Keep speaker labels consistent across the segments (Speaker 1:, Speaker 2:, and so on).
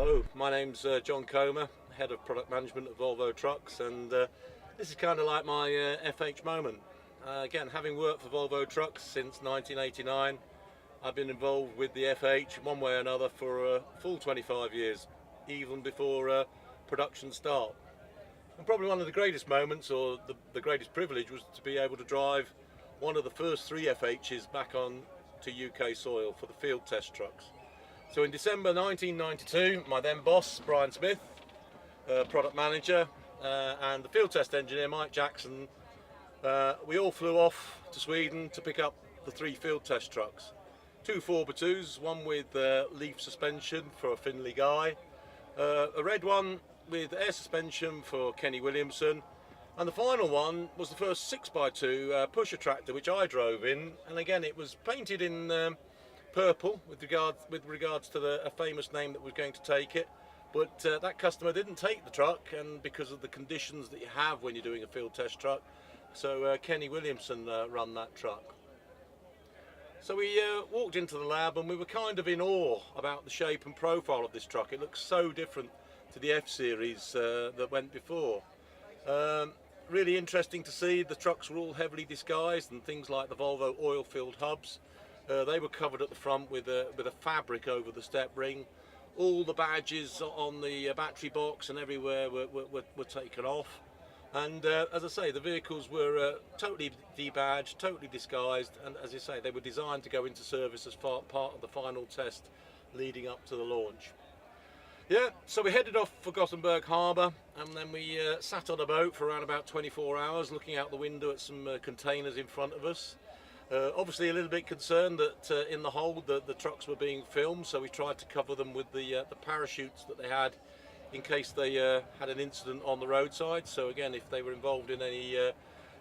Speaker 1: Hello, my name's John Comer, Head of Product Management at Volvo Trucks, and this is kind of like my FH moment. Again, having worked for Volvo Trucks since 1989, I've been involved with the FH one way or another for a full 25 years, even before production start. And probably one of the greatest moments, or the greatest privilege, was to be able to drive one of the first 3 FHs back on to UK soil for the field test trucks. So in December 1992, my then boss, Brian Smith, product manager, and the field test engineer, Mike Jackson, we all flew off to Sweden to pick up the 3 field test trucks. 2 4x2s, one with leaf suspension for a Finley guy, a red one with air suspension for Kenny Williamson, and the final one was the first 6x2 pusher tractor which I drove in, and again it was painted in purple with regards to a famous name that was going to take it, but that customer didn't take the truck, and because of the conditions that you have when you're doing a field test truck, so Kenny Williamson run that truck. So we walked into the lab and we were kind of in awe about the shape and profile of this truck. It looks so different to the F series that went before. Really interesting to see. The trucks were all heavily disguised, and things like the Volvo oil-filled hubs, they were covered at the front with a fabric over the step ring. All the badges on the battery box and everywhere were taken off. And as I say, the vehicles were totally debadged, totally disguised, and as I say, they were designed to go into service as part of the final test leading up to the launch. Yeah, so we headed off for Gothenburg Harbour, and then we sat on a boat for around about 24 hours looking out the window at some containers in front of us. Obviously a little bit concerned that in the hold the trucks were being filmed, so we tried to cover them with the parachutes that they had in case they had an incident on the roadside. So again, if they were involved in any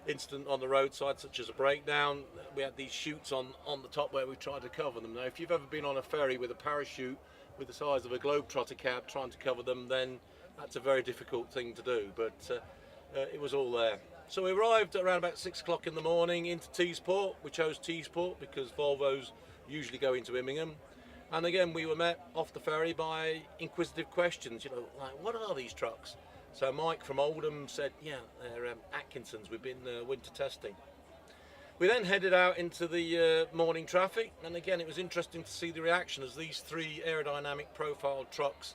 Speaker 1: incident on the roadside, such as a breakdown, we had these chutes on the top where we tried to cover them. Now, if you've ever been on a ferry with a parachute with the size of a Globetrotter cab trying to cover them, then that's a very difficult thing to do, but it was all there. So we arrived at around about 6 o'clock in the morning into Teesport. We chose Teesport because Volvos usually go into Immingham. And again, we were met off the ferry by inquisitive questions, you know, like, what are these trucks? So Mike from Oldham said, yeah, they're Atkinsons, we've been winter testing. We then headed out into the morning traffic, and again, it was interesting to see the reaction as these 3 aerodynamic profiled trucks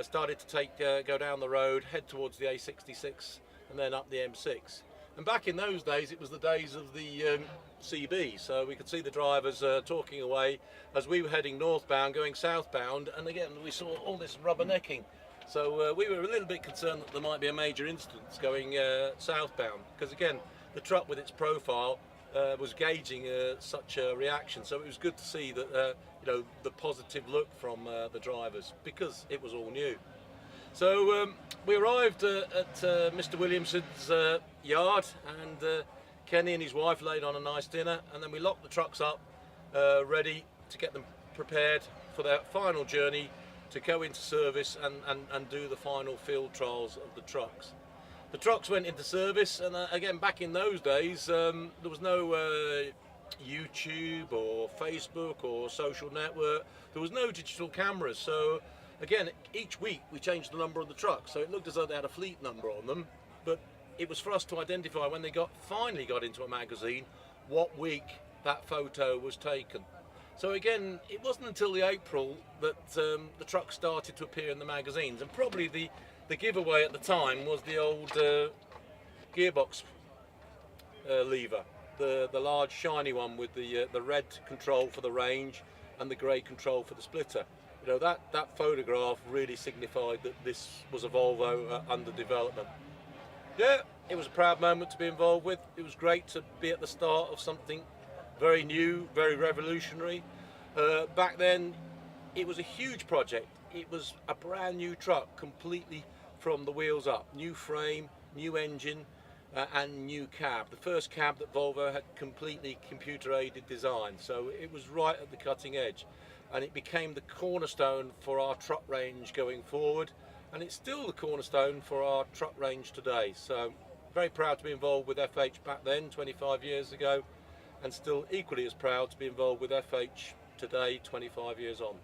Speaker 1: started to go down the road, head towards the A66, and then up the M6. And back in those days, it was the days of the CB, so we could see the drivers talking away as we were heading northbound, going southbound, and again we saw all this rubbernecking. So we were a little bit concerned that there might be a major incident going southbound, because again, the truck with its profile was gauging such a reaction. So it was good to see that you know, the positive look from the drivers, because it was all new. So we arrived at Mr. Williamson's yard, and Kenny and his wife laid on a nice dinner, and then we locked the trucks up, ready to get them prepared for their final journey to go into service and do the final field trials of the trucks. The trucks went into service, and again, back in those days, there was no YouTube or Facebook or social network. There was no digital cameras, so again, each week we changed the number of the trucks, so it looked as though they had a fleet number on them, but it was for us to identify when they finally got into a magazine what week that photo was taken. So again, it wasn't until the April that the trucks started to appear in the magazines, and probably the giveaway at the time was the old gearbox lever, the large shiny one with the red control for the range and the grey control for the splitter. You know, that photograph really signified that this was a Volvo under development. Yeah, it was a proud moment to be involved with. It was great to be at the start of something very new, very revolutionary. Back then, it was a huge project. It was a brand new truck, completely from the wheels up. New frame, new engine, and new cab. The first cab that Volvo had completely computer-aided design, so it was right at the cutting edge. And it became the cornerstone for our truck range going forward, and it's still the cornerstone for our truck range today. So very proud to be involved with FH back then, 25 years ago, and still equally as proud to be involved with FH today, 25 years on.